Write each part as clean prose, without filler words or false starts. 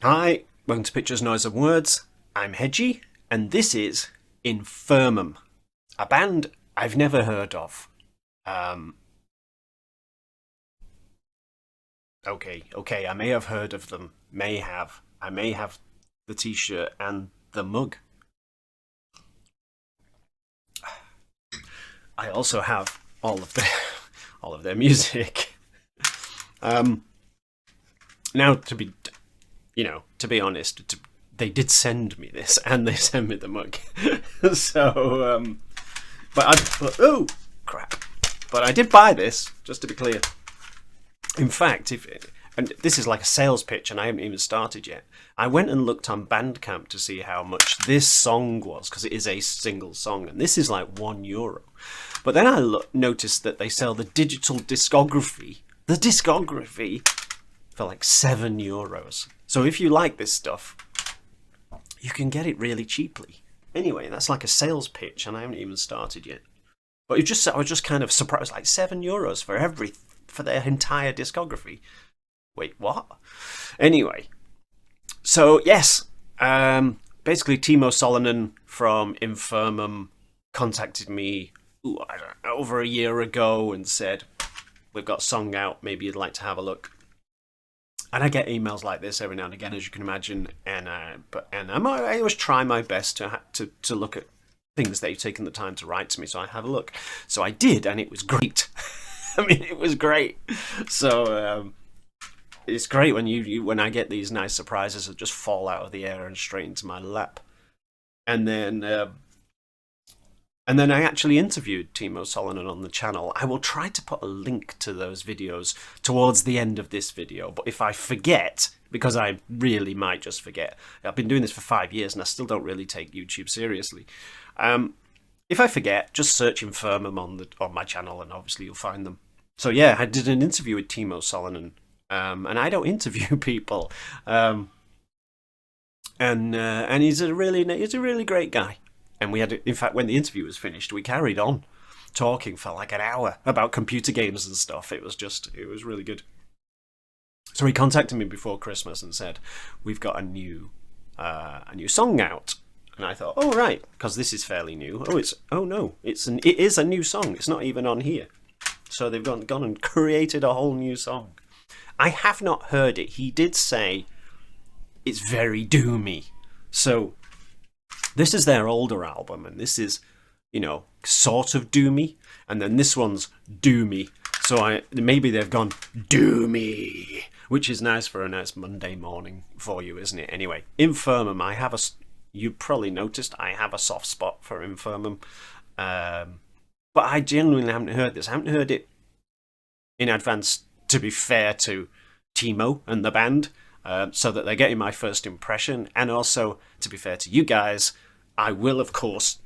Hi, welcome to Pictures, Noise and Words. I'm Hedgie, and this is INFIRMUM, a band I've never heard of. Okay, I may have heard of them. I may have the t-shirt and the mug. I also have all of their music. Now, to be honest, they did send me this, and they sent me the mug. Oh crap! But I did buy this, just to be clear. In fact, and this is like a sales pitch, and I haven't even started yet. I went and looked on Bandcamp to see how much this song was, because it is a single song, and this is like €1. But then I noticed that they sell the digital discography, for like €7. So if you like this stuff, you can get it really cheaply. Anyway, that's like a sales pitch, and I haven't even started yet. But I was just kind of surprised, like €7 for their entire discography. Wait, what? Anyway, so yes, basically Timo Solonen from INFIRMUM contacted me over a year ago and said, "We've got a song out, maybe you'd like to have a look." And I get emails like this every now and again, as you can imagine, and I always try my best to look at things they've taken the time to write to me, so I have a look. So I did, and it was great. I mean, it was great. So it's great when I get these nice surprises that just fall out of the air and straight into my lap. And then I actually interviewed Timo Solonen on the channel. I will try to put a link to those videos towards the end of this video, but if I forget, because I really might just forget, I've been doing this for 5 years and I still don't really take YouTube seriously. If I forget, just search INFIRMUM on my channel and obviously you'll find them. So yeah, I did an interview with Timo Solonen, and I don't interview people, and he's a really great guy. And we had, in fact, when the interview was finished, we carried on talking for like an hour about computer games and stuff. It was really good. So he contacted me before Christmas and said, "We've got a new song out." And I thought, "Oh right, because this is fairly new." It is a new song. It's not even on here. So they've gone and created a whole new song. I have not heard it. He did say it's very doomy. So this is their older album, and this is, sort of doomy, and then this one's doomy. So maybe they've gone doomy, which is nice for a nice Monday morning for you, isn't it? Anyway, INFIRMUM, you probably noticed I have a soft spot for INFIRMUM, but I genuinely haven't heard this. I haven't heard it in advance, to be fair to Timo and the band, so that they're getting my first impression, and also, to be fair to you guys, I will, of course,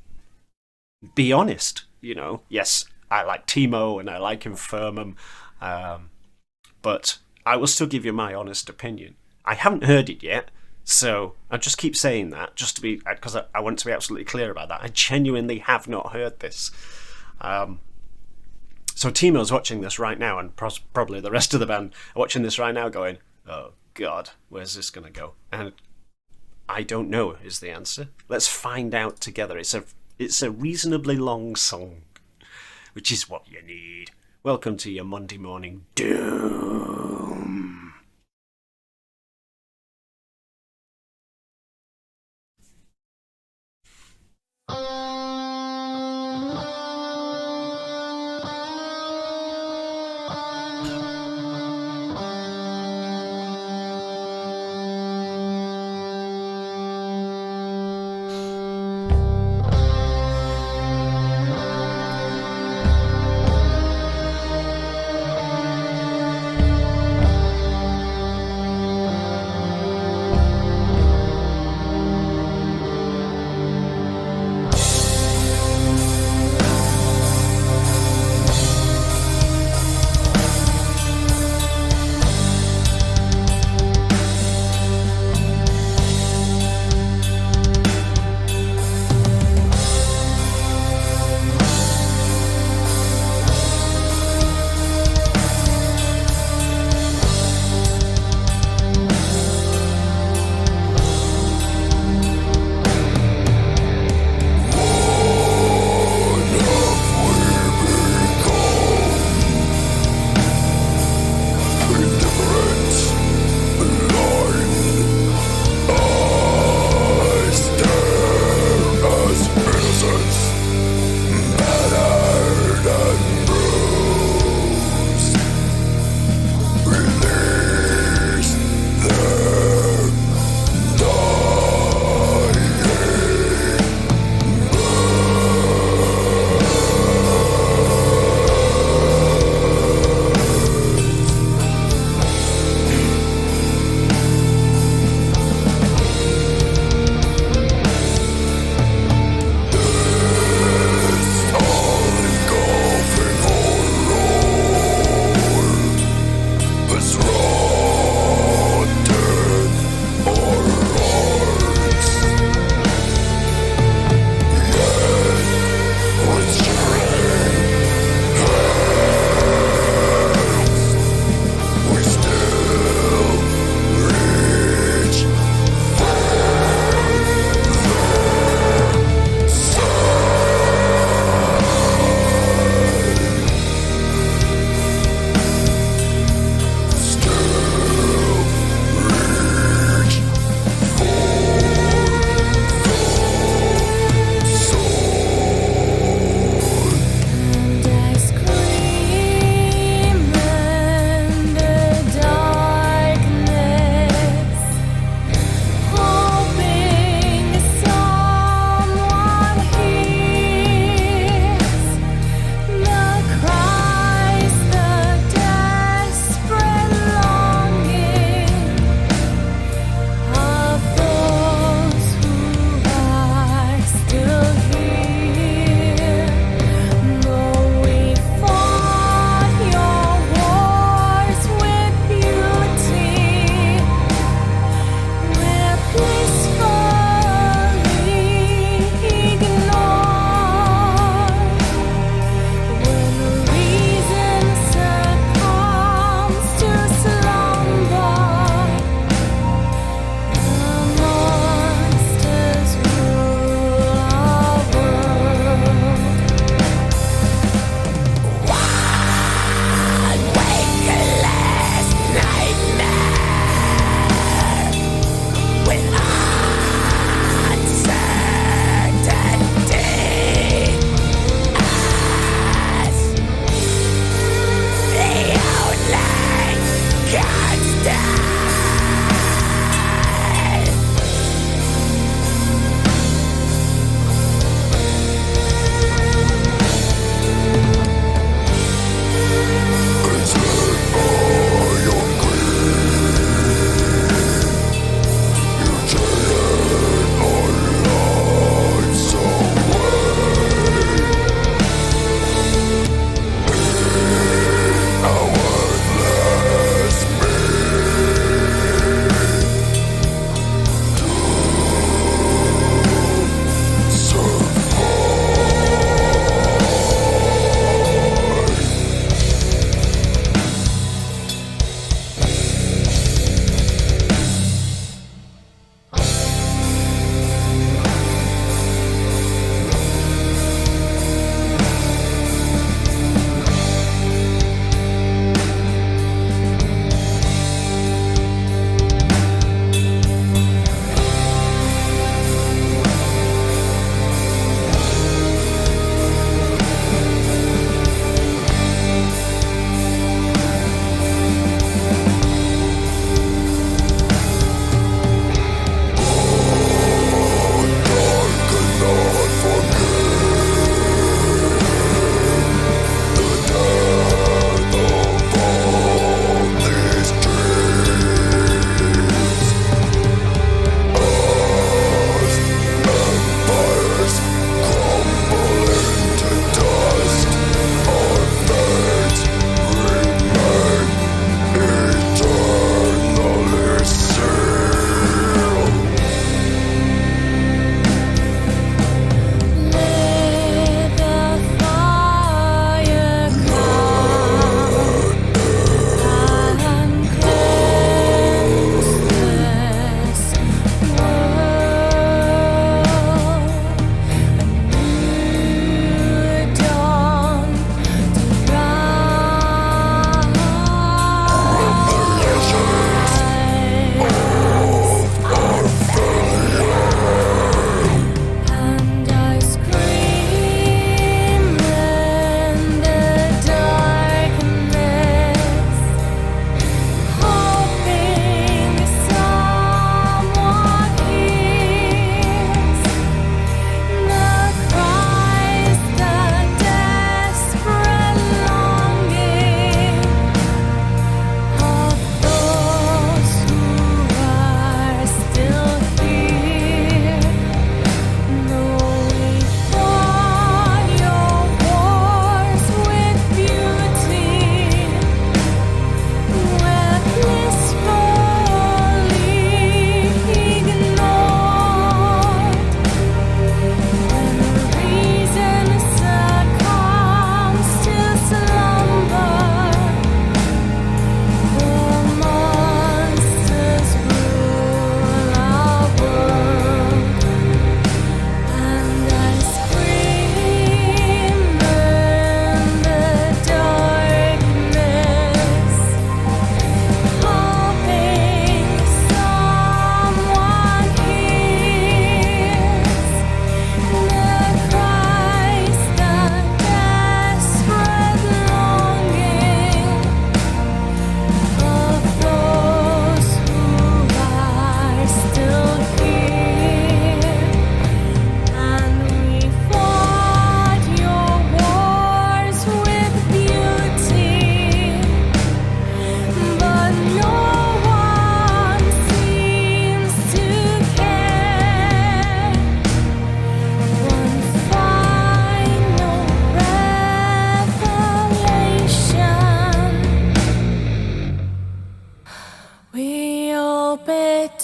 be honest. Yes, I like Timo and I like INFIRMUM, but I will still give you my honest opinion. I haven't heard it yet, so I just keep saying that, just to be, because I want to be absolutely clear about that. I genuinely have not heard this. So Timo's watching this right now, and probably the rest of the band are watching this right now going, "Oh God, where's this going to go?" And I don't know is the answer. Let's find out together. It's a reasonably long song, which is what you need. Welcome to your Monday morning doom.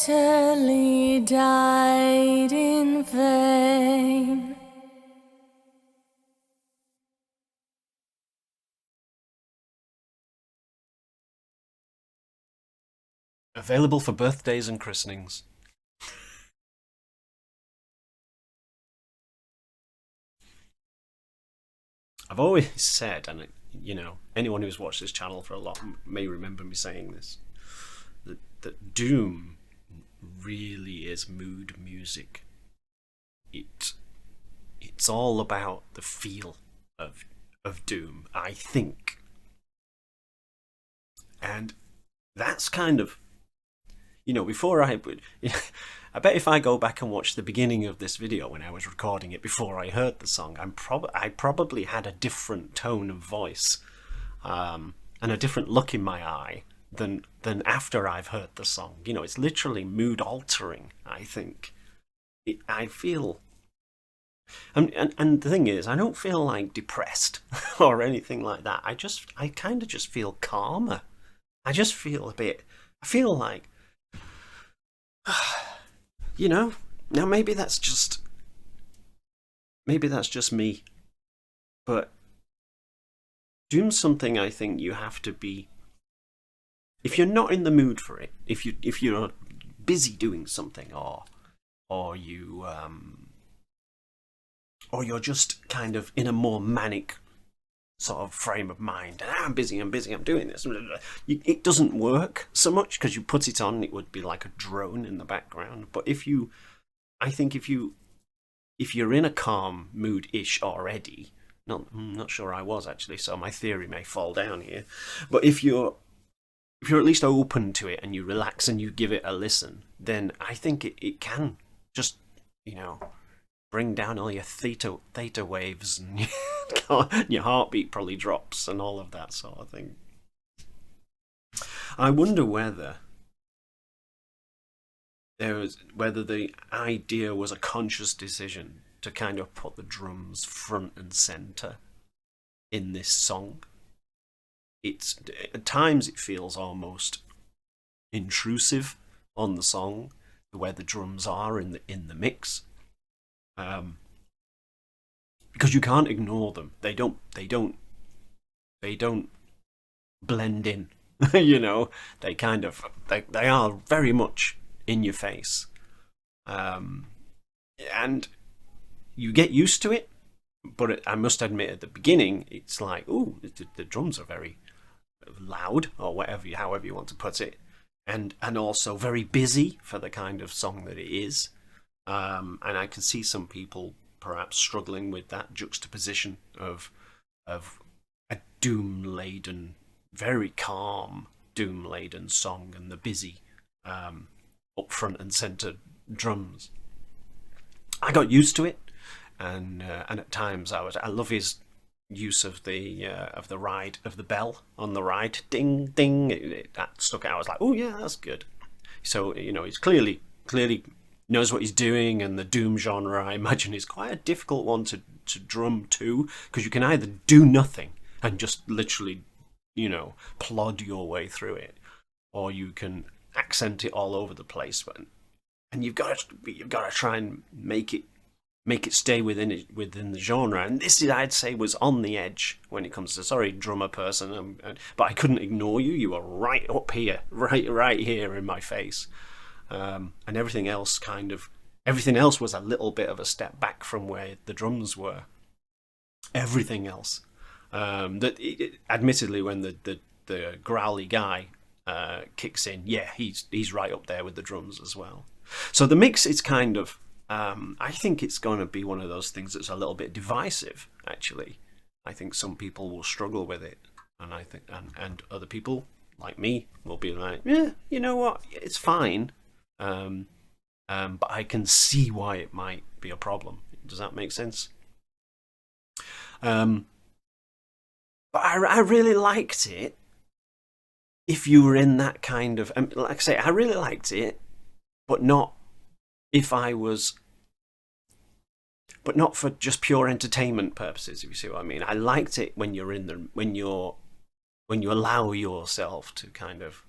bitterly died in vain. Available for birthdays and christenings. I've always said, and anyone who's watched this channel for a lot may remember me saying this, that Doom really is mood music. It's all about the feel of Doom, I think. And that's kind of, before I would, I bet if I go back and watch the beginning of this video when I was recording it before I heard the song, I probably had a different tone of voice, and a different look in my eye than after I've heard the song. It's literally mood altering, I think. I feel, and the thing is, I don't feel like depressed or anything like that. I kind of just feel calmer. I just feel I feel like, now maybe that's just me, but doing something, I think you have to be, if you're not in the mood for it, if you're busy doing something, or you're just kind of in a more manic sort of frame of mind, I'm busy, I'm doing this, it doesn't work so much because you put it on, it would be like a drone in the background. But I think if you're in a calm mood-ish already, I'm not sure I was actually, so my theory may fall down here, but if you're at least open to it and you relax and you give it a listen, then I think it can just, bring down all your theta waves, and your heartbeat probably drops and all of that sort of thing. I wonder whether the idea was a conscious decision to kind of put the drums front and center in this song. At times it feels almost intrusive on the song, where the drums are in the mix, because you can't ignore them. They don't blend in. They kind of they are very much in your face, and you get used to it. But I must admit, at the beginning, it's like, ooh, the drums are very loud, or however you want to put it, and also very busy for the kind of song that it is. And I can see some people perhaps struggling with that juxtaposition of a doom-laden, very calm doom-laden song, and the busy up front and centre drums. I got used to it, and at times I love his use of the ride of the bell on the ride, ding ding. That stuck out. I was like, oh yeah, that's good. So he's clearly knows what he's doing, and the doom genre, I imagine, is quite a difficult one to drum to, because you can either do nothing and just literally plod your way through it, or you can accent it all over the place, and you've got to try and make it stay within the genre. And this, I'd say, was on the edge when it comes to, sorry, drummer person, but I couldn't ignore you. You were right up here, right here in my face. And everything else was a little bit of a step back from where the drums were. Everything else, admittedly, when the growly guy kicks in, yeah, he's right up there with the drums as well. So the mix is kind of, I think it's going to be one of those things that's a little bit divisive. Actually, I think some people will struggle with it, and I think and other people like me will be like, yeah, you know what, it's fine. But I can see why it might be a problem. Does that make sense? But I really liked it. If you were in that kind of, like I say, I really liked it, but not for just pure entertainment purposes. If you see what I mean, I liked it when you allow yourself to kind of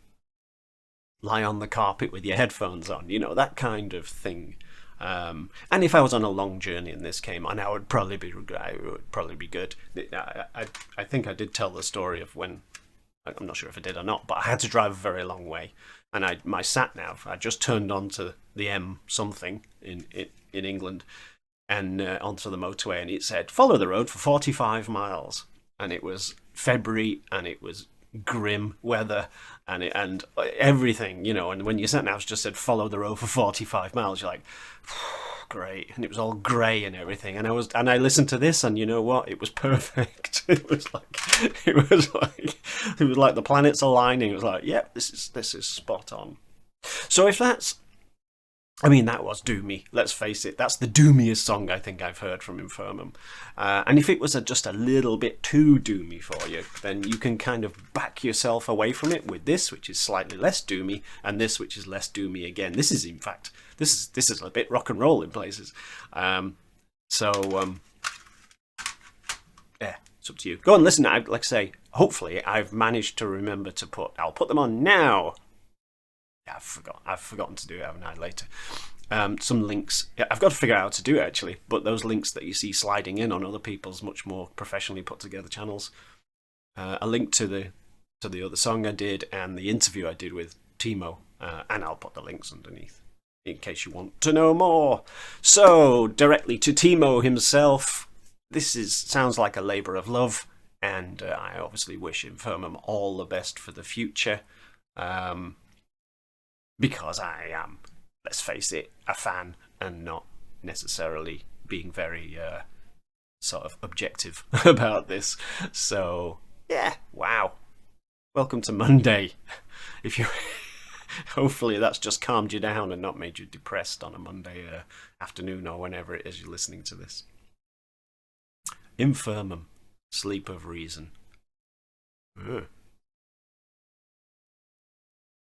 lie on the carpet with your headphones on, that kind of thing. And if I was on a long journey and this came on, it would probably be good. I think I did tell the story of when, I'm not sure if I did or not, but I had to drive a very long way, and my sat nav, I just turned onto the M something in England, and onto the motorway, and it said follow the road for 45 miles, and it was February, and it was grim weather, and everything, and when your sat nav's just said follow the road for 45 miles, you're like, great, and it was all grey and everything, and I listened to this, and you know what? It was perfect. It was like the planets aligning. It was like, yep, this is spot on. So if that's, I mean, that was doomy. Let's face it, that's the doomiest song I think I've heard from Infirmum. And if it was just a little bit too doomy for you, then you can kind of back yourself away from it with this, which is slightly less doomy, and this, which is less doomy again. This is, in fact, this is a bit rock and roll in places. Yeah, it's up to you. Go and listen. Like I say, hopefully I've managed to remember to I'll put them on now. Yeah, I've forgotten to do it, haven't I, later? Some links. Yeah, I've got to figure out how to do it, actually. But those links that you see sliding in on other people's much more professionally put together channels. A link to the other song I did and the interview I did with Timo. And I'll put the links underneath in case you want to know more. So, directly to Timo himself. This sounds like a labour of love. And I obviously wish Infirmum all the best for the future. Because I am, let's face it, a fan and not necessarily being very sort of objective about this. So, yeah, wow. Welcome to Monday. If you, hopefully that's just calmed you down and not made you depressed on a Monday afternoon or whenever it is you're listening to this. Infirmum, Sleep of Reason.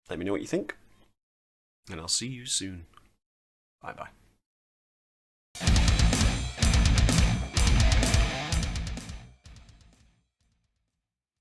Let me know what you think. And I'll see you soon. Bye-bye.